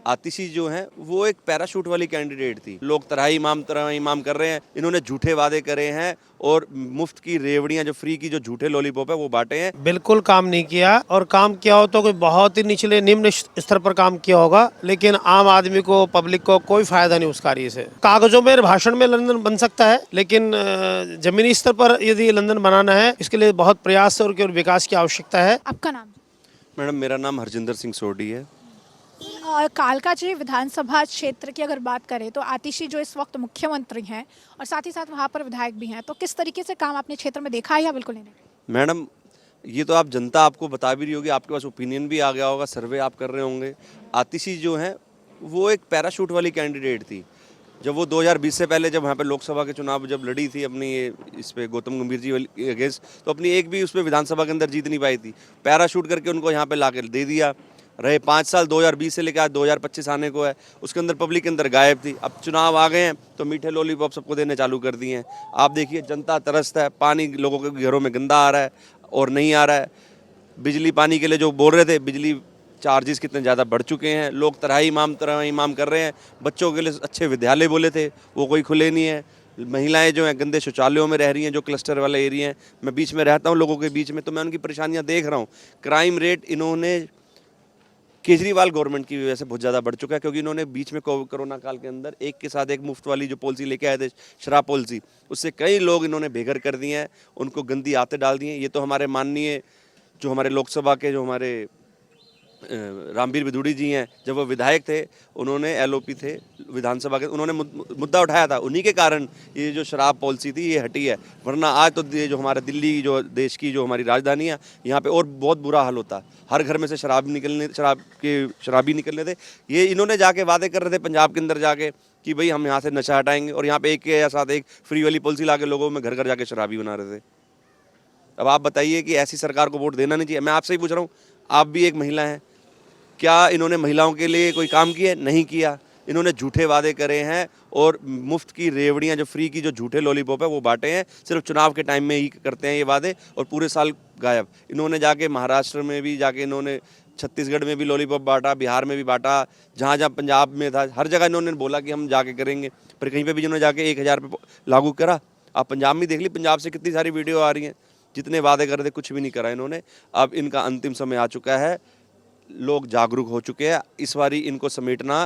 आतिशी जो है वो एक पैराशूट वाली कैंडिडेट थी। लोग तरह इमाम कर रहे हैं, इन्होंने झूठे वादे करे हैं और मुफ्त की रेवड़ियां जो फ्री की जो झूठे लॉलीपॉप है वो बांटे हैं। बिल्कुल काम नहीं किया, और काम किया हो तो कोई बहुत ही निचले निम्न स्तर पर काम किया होगा, लेकिन आम आदमी को, पब्लिक को कोई फायदा नहीं उस कार्य से। कागजों में, भाषण में लंदन बन सकता है, लेकिन जमीनी स्तर पर यदि लंदन बनाना है, इसके लिए बहुत प्रयास और विकास की आवश्यकता है। आपका नाम? मैडम मेरा नाम हरजिंदर सिंह सोडी है। और कालकाजी विधानसभा क्षेत्र की अगर बात करें तो आतिशी जो इस वक्त मुख्यमंत्री हैं और साथ ही साथ वहाँ पर विधायक भी हैं, तो किस तरीके से काम अपने क्षेत्र में देखा है या बिल्कुल नहीं देखा? मैडम ये तो आप जनता आपको बता भी रही होगी, आपके पास ओपिनियन भी आ गया होगा, सर्वे आप कर रहे होंगे। आतिशी जो है वो एक पैराशूट वाली कैंडिडेट थी। जब वो 2020 से पहले जब वहाँ पे लोकसभा के चुनाव जब लड़ी थी अपनी ये इस पे गौतम गंभीर जी अगेंस्ट, तो अपनी एक भी उस पर विधानसभा के अंदर जीत नहीं पाई थी। पैराशूट करके उनको यहाँ पे ला कर दे दिया। रहे 5 साल, 2020 से लेकर आज 2025 आने को है, उसके अंदर पब्लिक के अंदर गायब थी। अब चुनाव आ गए हैं तो मीठे लॉलीपॉप सबको देने चालू कर दिए हैं। आप देखिए जनता तरसत है, पानी लोगों के घरों में गंदा आ रहा है और नहीं आ रहा है। बिजली पानी के लिए जो बोल रहे थे, बिजली चार्जेस कितने ज़्यादा बढ़ चुके हैं। लोग तरह इमाम कर रहे हैं। बच्चों के लिए अच्छे विद्यालय बोले थे, वो कोई खुले नहीं है। महिलाएं जो हैं गंदे शौचालयों में रह रही हैं, जो क्लस्टर वाले एरिया हैं। मैं बीच में रहता हूं लोगों के बीच में, तो मैं उनकी परेशानियां देख रहा हूं। क्राइम रेट इन्होंने केजरीवाल गवर्नमेंट की वजह से बहुत ज़्यादा बढ़ चुका है, क्योंकि इन्होंने बीच में कोरोना काल के अंदर एक के साथ एक मुफ्त वाली जो पॉलिसी लेके आए थे, शराब पॉलिसी, उससे कई लोग इन्होंने बेघर कर दिए हैं, उनको गंदी आदतें डाल दी हैं। ये तो हमारे माननीय जो हमारे लोकसभा के जो हमारे रामवीर बिधूड़ी जी हैं, जब वो विधायक थे, उन्होंने एलओपी थे विधानसभा के, उन्होंने मुद्दा उठाया था। उन्हीं के कारण ये जो शराब पॉलिसी थी ये हटी है, वरना आज तो ये जो हमारे दिल्ली जो देश की जो हमारी राजधानी है, यहाँ पे और बहुत बुरा हाल होता। हर घर में से शराबी निकलने थे। ये इन्होंने जाके वादे कर रहे थे पंजाब के अंदर जाके कि भाई हम यहाँ से नशा हटाएंगे, और यहाँ पे एक के साथ एक फ्री वाली पॉलिसी ला के लोगों में घर घर जाके शराबी बना रहे थे। अब आप बताइए कि ऐसी सरकार को वोट देना नहीं चाहिए। मैं आपसे ही पूछ रहा हूँ, आप भी एक महिला हैं, क्या इन्होंने महिलाओं के लिए कोई काम किया? नहीं किया। इन्होंने झूठे वादे करे हैं और मुफ्त की रेवड़ियां जो फ्री की जो झूठे लॉलीपॉप है वो बांटे हैं। सिर्फ चुनाव के टाइम में ही करते हैं ये वादे और पूरे साल गायब। इन्होंने जाके महाराष्ट्र में भी जाके, इन्होंने छत्तीसगढ़ में भी लॉलीपॉप बांटा, बिहार में भी बांटा, जहाँ जहाँ पंजाब में था, हर जगह इन्होंने बोला कि हम जाके करेंगे, पर कहीं पर भी इन्होंने जाके 1000 रुपये लागू करा? आप पंजाब में देख ली, पंजाब से कितनी सारी वीडियो आ रही हैं। जितने वादे कर रहे थे कुछ भी नहीं करा इन्होंने। अब इनका अंतिम समय आ चुका है, लोग जागरूक हो चुके हैं, इस बारी इनको समेटना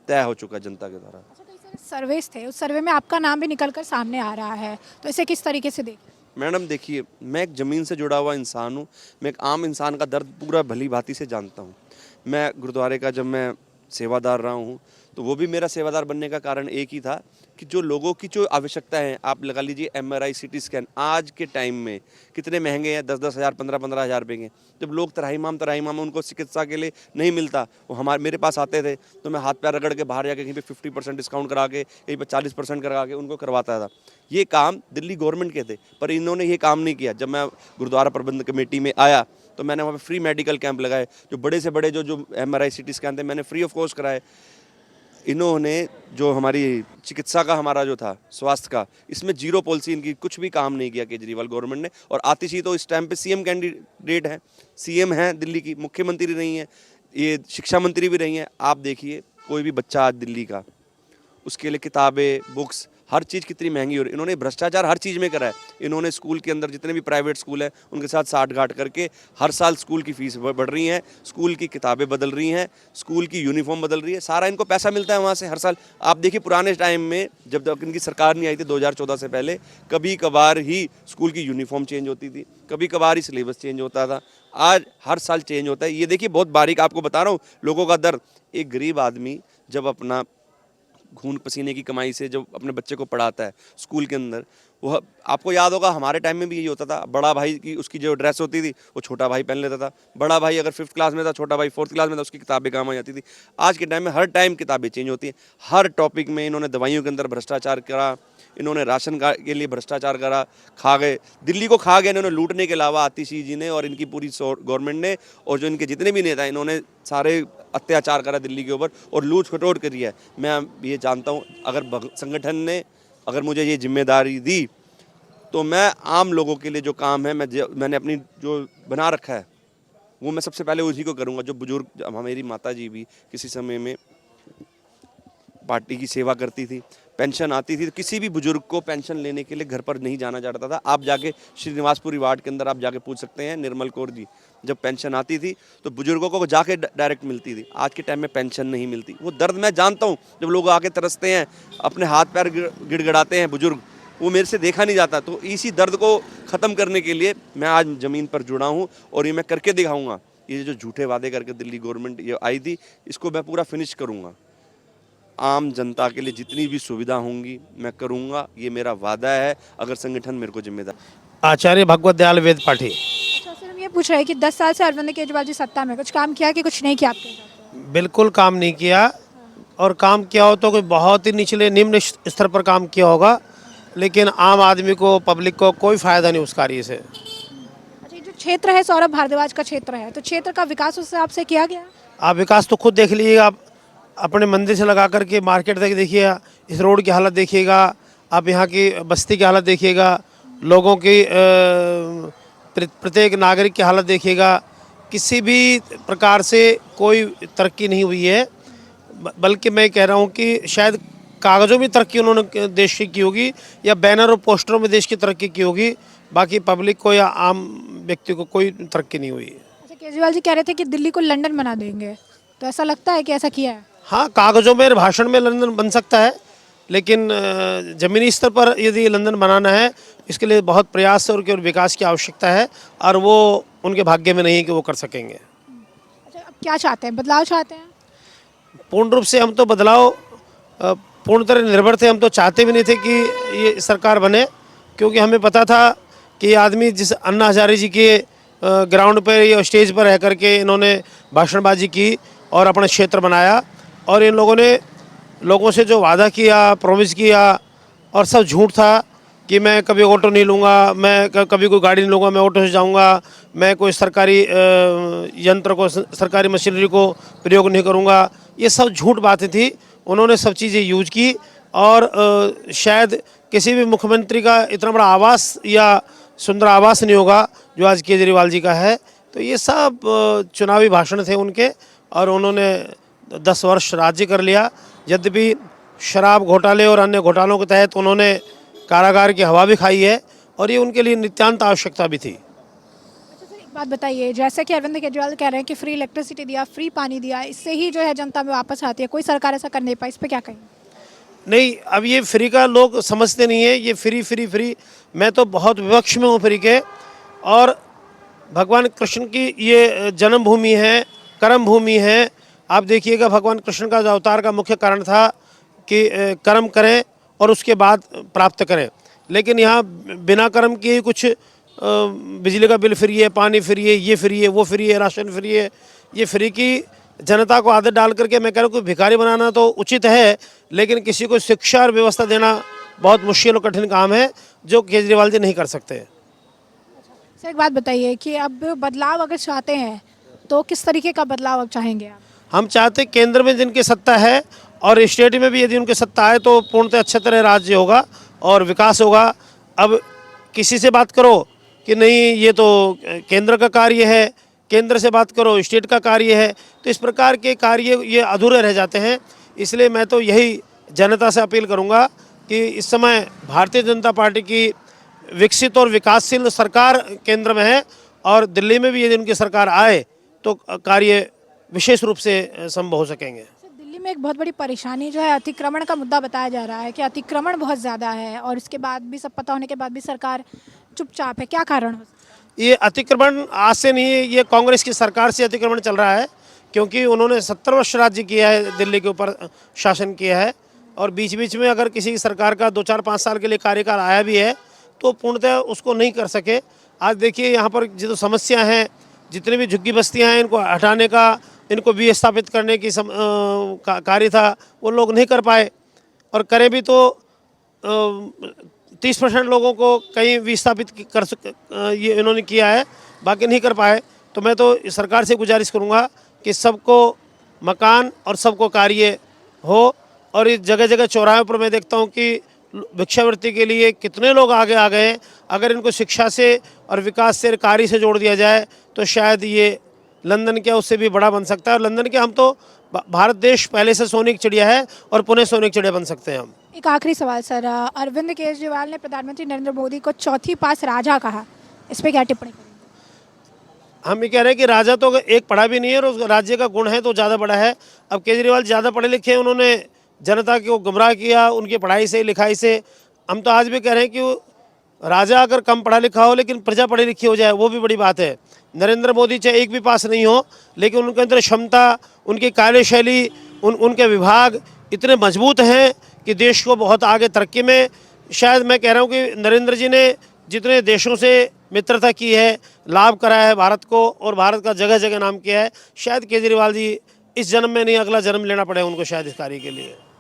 तय हो चुका है जनता के द्वारा। अच्छा, कई सारे सर्वेस थे, उस सर्वे में आपका नाम भी निकल कर सामने आ रहा है, तो इसे किस तरीके से देखें? मैडम देखिए, मैं एक ज़मीन से जुड़ा हुआ इंसान हूँ। मैं एक आम इंसान का दर्द पूरा भली भांति से जानता हूँ। मैं गुरुद्वारे का जब मैं सेवादार रहा हूँ, तो वो भी मेरा सेवादार बनने का कारण एक ही था कि जो लोगों की जो आवश्यकता है, आप लगा लीजिए MRI CT स्कैन आज के टाइम में कितने महंगे हैं, 10-10 हज़ार, 15-15 हज़ार रुपये के। जब लोग तराहीमाम उनको चिकित्सा के लिए नहीं मिलता, वो मेरे पास आते थे, तो मैं हाथ पैर रगड़ के बाहर जाके कहीं पे 50% डिस्काउंट करा के, कहीं पे 40% करा के उनको करवाता था। ये काम दिल्ली गवर्नमेंट के थे, पर इन्होंने ये काम नहीं किया। जब मैं गुरुद्वारा प्रबंध कमेटी में आया तो मैंने वहाँ पे फ्री मेडिकल कैंप लगाए। जो बड़े से बड़े जो MRI CT स्कैन थे मैंने फ्री ऑफ कॉस्ट कराए। इन्होंने जो हमारी चिकित्सा का हमारा जो था स्वास्थ्य का, इसमें जीरो पॉलिसी, इनकी कुछ भी काम नहीं किया केजरीवाल गवर्नमेंट ने। और आतिशी तो इस टाइम पे CM कैंडिडेट है, CM हैं दिल्ली की, मुख्यमंत्री रही हैं, ये शिक्षा मंत्री भी रही हैं। आप देखिए कोई भी बच्चा आज दिल्ली का, उसके लिए किताबें, बुक्स, हर चीज़ कितनी महंगी हो रही है। इन्होंने भ्रष्टाचार हर चीज़ में करा है। इन्होंने स्कूल के अंदर जितने भी प्राइवेट स्कूल हैं उनके साथ साठ-गांठ करके हर साल स्कूल की फीस बढ़ रही है, स्कूल की किताबें बदल रही हैं, स्कूल की यूनिफॉर्म बदल रही है, सारा इनको पैसा मिलता है वहाँ से हर साल। आप देखिए पुराने टाइम में जब तक इनकी सरकार नहीं आई थी 2014 से पहले, कभी कभार ही स्कूल की यूनिफॉर्म चेंज होती थी, कभी कभार ही सिलेबस चेंज होता था। आज हर साल चेंज होता है। ये देखिए बहुत बारीक आपको बता रहा हूँ लोगों का दर्द। एक गरीब आदमी जब अपना खून पसीने की कमाई से जब अपने बच्चे को पढ़ाता है स्कूल के अंदर, वह आपको याद होगा हमारे टाइम में भी यही होता था। बड़ा भाई की उसकी जो ड्रेस होती थी वो छोटा भाई पहन लेता था। बड़ा भाई अगर 5th क्लास में था, छोटा भाई 4th क्लास में था, उसकी किताबें काम आ जाती थी। आज के टाइम में हर टाइम किताबें चेंज होती हैं। हर टॉपिक में इन्होंने दवाइयों के अंदर भ्रष्टाचार करा, इन्होंने राशन के लिए भ्रष्टाचार करा, खा गए दिल्ली को, खा गए इन्होंने लूटने के अलावा आतिशी जी ने और इनकी पूरी गवर्नमेंट ने। और जो इनके जितने भी नेता इन्होंने सारे अत्याचार करा दिल्ली के ऊपर और लूट खटोट करी है। मैं ये जानता हूँ अगर संगठन ने अगर मुझे ये जिम्मेदारी दी तो मैं आम लोगों के लिए जो काम है मैंने अपनी जो बना रखा है वो मैं सबसे पहले उसी को करूँगा। जो बुजुर्ग, मेरी माता जी भी किसी समय में पार्टी की सेवा करती थी, पेंशन आती थी, तो किसी भी बुजुर्ग को पेंशन लेने के लिए घर पर नहीं जाना जाता था। आप जाके श्रीनिवासपुरी वार्ड के अंदर आप जाके पूछ सकते हैं, निर्मल कौर जी, जब पेंशन आती थी तो बुजुर्गों को जाके डायरेक्ट मिलती थी। आज के टाइम में पेंशन नहीं मिलती। वो दर्द मैं जानता हूँ, जब लोग आके तरसते हैं, अपने हाथ पैर गिड़गिड़ाते हैं बुजुर्ग, वो मेरे से देखा नहीं जाता। तो इसी दर्द को ख़त्म करने के लिए मैं आज ज़मीन पर जुड़ा हूँ और ये मैं करके दिखाऊँगा। ये जो झूठे वादे करके दिल्ली गवर्नमेंट ये आई थी, इसको मैं पूरा फिनिश करूँगा। आम जनता के लिए जितनी भी सुविधा होंगी मैं करूँगा, ये मेरा वादा है, अगर संगठन मेरे को जिम्मेदार। आचार्य भगवत दयाल वेद पाठी। अच्छा सर, हम ये पूछ रहे हैं कि 10 साल से अरविंद केजरीवाल जी सत्ता में कुछ काम किया कि कुछ नहीं किया आपके हिसाब से? बिल्कुल काम नहीं किया, और काम किया हो तो कोई बहुत ही निचले निम्न स्तर पर काम किया होगा, लेकिन आम आदमी को, पब्लिक को कोई फ़ायदा नहीं उस कार्य से। अच्छा, ये जो क्षेत्र है सौरभ भारद्वाज का क्षेत्र है, तो क्षेत्र का विकास उस हिसाब से किया गया? आप विकास तो खुद देख लीजिएगा, आप अपने मंदिर से लगा करके मार्केट तक देखिएगा, इस रोड की हालत देखिएगा, आप यहाँ की बस्ती की हालत देखिएगा, लोगों की प्रत्येक नागरिक की हालत देखिएगा। किसी भी प्रकार से कोई तरक्की नहीं हुई है, बल्कि मैं कह रहा हूँ कि शायद कागज़ों में तरक्की उन्होंने देश की होगी, या बैनर और पोस्टरों में देश की तरक्की की होगी, बाकी पब्लिक को या आम व्यक्ति को कोई तरक्की नहीं हुई है। अच्छा, केजरीवाल जी कह रहे थे कि दिल्ली को लंदन बना देंगे, तो ऐसा लगता है कि ऐसा किया है? हाँ, कागज़ों में, भाषण में लंदन बन सकता है, लेकिन ज़मीनी स्तर पर यदि लंदन बनाना है, इसके लिए बहुत प्रयास और विकास की आवश्यकता है, और वो उनके भाग्य में नहीं है कि वो कर सकेंगे। अच्छा, अब क्या चाहते हैं, बदलाव चाहते हैं? पूर्ण रूप से हम तो बदलाव पूर्ण तरह निर्भर थे। हम तो चाहते भी नहीं थे कि ये सरकार बने, क्योंकि हमें पता था कि ये आदमी, जिस अन्ना हजारे जी के ग्राउंड पर या स्टेज पर रह करके इन्होंने भाषणबाजी की और अपना क्षेत्र बनाया, और इन लोगों ने लोगों से जो वादा किया, प्रॉमिस किया, और सब झूठ था कि मैं कभी ऑटो नहीं लूँगा, मैं कभी कोई गाड़ी नहीं लूँगा, मैं ऑटो से जाऊँगा, मैं कोई सरकारी यंत्र को, सरकारी मशीनरी को प्रयोग नहीं करूँगा। ये सब झूठ बातें थी। उन्होंने सब चीज़ें यूज की, और शायद किसी भी मुख्यमंत्री का इतना बड़ा आवास या सुंदर आवास नहीं होगा जो आज केजरीवाल जी का है। तो ये सब चुनावी भाषण थे उनके, और उन्होंने 10 वर्ष राज्य कर लिया। यद्यपि शराब घोटाले और अन्य घोटालों के तहत उन्होंने कारागार की हवा भी खाई है, और ये उनके लिए नित्यांत आवश्यकता भी थी। अच्छा सर, एक बात बताइए, जैसे कि अरविंद केजरीवाल कह रहे हैं कि फ्री इलेक्ट्रिसिटी दिया, फ्री पानी दिया, इससे ही जो है जनता में वापस आती है, कोई सरकार ऐसा कर नहीं पाई, इस पर क्या कहें? नहीं, अब ये फ्री का लोग समझते नहीं है। ये फ्री फ्री फ्री, मैं तो बहुत विपक्ष में हूँ फ्री के। और भगवान कृष्ण की ये जन्मभूमि है, कर्म भूमि है। आप देखिएगा, भगवान कृष्ण का जो अवतार का मुख्य कारण था कि कर्म करें और उसके बाद प्राप्त करें, लेकिन यहाँ बिना कर्म किए कुछ बिजली का बिल फ्री है, पानी फ्री है, ये फ्री है, वो फ्री है, राशन फ्री है। ये फ्री की जनता को आदत डाल करके मैं कह रहा हूँ कि भिखारी बनाना तो उचित है, लेकिन किसी को शिक्षा और व्यवस्था देना बहुत मुश्किल और कठिन काम है, जो केजरीवाल जी नहीं कर सकते। सर, एक बात बताइए कि अब बदलाव अगर चाहते हैं तो किस तरीके का बदलाव अब चाहेंगे आप? हम चाहते केंद्र में जिनकी सत्ता है और स्टेट में भी यदि उनकी सत्ता है तो पूर्णतः अच्छे तरह राज्य होगा और विकास होगा। अब किसी से बात करो कि नहीं ये तो केंद्र का कार्य है, केंद्र से बात करो स्टेट का कार्य है, तो इस प्रकार के कार्य ये अधूरे रह जाते हैं। इसलिए मैं तो यही जनता से अपील करूंगा कि इस समय भारतीय जनता पार्टी की विकसित और विकासशील सरकार केंद्र में है, और दिल्ली में भी यदि उनकी सरकार आए तो कार्य विशेष रूप से संभव हो सकेंगे। सर, दिल्ली में एक बहुत बड़ी परेशानी जो है अतिक्रमण का मुद्दा बताया जा रहा है कि अतिक्रमण बहुत ज़्यादा है, और इसके बाद भी, सब पता होने के बाद भी सरकार चुपचाप है, क्या कारण हो सकता है? ये अतिक्रमण आज से नहीं है, ये कांग्रेस की सरकार से अतिक्रमण चल रहा है, क्योंकि उन्होंने 70 वर्ष राज्य किया है, दिल्ली के ऊपर शासन किया है, और बीच बीच में अगर किसी सरकार का 2, 4, 5 साल के लिए कार्यकाल आया भी है तो पूर्णतः उसको नहीं कर सके। आज देखिए यहाँ पर जो समस्या हैं, जितनी भी झुग्गी बस्तियाँ हैं, इनको हटाने का, इनको विस्थापित करने की कार्य था, वो लोग नहीं कर पाए, और करें भी तो 30% लोगों को कहीं विस्थापित ये इन्होंने किया है, बाकी नहीं कर पाए। तो मैं तो सरकार से गुजारिश करूँगा कि सबको मकान और सबको कार्य हो, और इस जगह जगह चौराहे पर मैं देखता हूँ कि भिक्षावृत्ति के लिए कितने लोग आगे आ गए हैं। अगर इनको शिक्षा से और विकास से, कार्य से जोड़ दिया जाए तो शायद ये लंदन क्या उससे भी बड़ा बन सकता है। और लंदन के हम तो भारत देश पहले से सोने की चिड़िया है और पुणे सोने की चिड़िया बन सकते हैं हम। एक आखिरी सवाल सर, अरविंद केजरीवाल ने प्रधानमंत्री नरेंद्र मोदी को चौथी पास राजा कहा, इस पे क्या टिप्पणी करेंगे? हम ये कह रहे हैं कि राजा तो एक पढ़ा भी नहीं है और उस राज्य का गुण है तो ज़्यादा बड़ा है। अब केजरीवाल ज़्यादा पढ़े लिखे हैं, उन्होंने जनता को गुमराह किया उनकी पढ़ाई से लिखाई से। हम तो आज भी कह रहे हैं कि वो राजा अगर कम पढ़ा लिखा हो लेकिन प्रजा पढ़ी लिखी हो जाए वो भी बड़ी बात है। नरेंद्र मोदी चाहे एक भी पास नहीं हो लेकिन उनके अंदर क्षमता, उनकी कार्यशैली, उनके विभाग इतने मजबूत हैं कि देश को बहुत आगे तरक्की में, शायद मैं कह रहा हूँ कि नरेंद्र जी ने जितने देशों से मित्रता की है, लाभ कराया है भारत को और भारत का जगह जगह नाम किया है, शायद केजरीवाल जी इस जन्म में नहीं अगला जन्म लेना पड़े उनको शायद इस कार्य के लिए।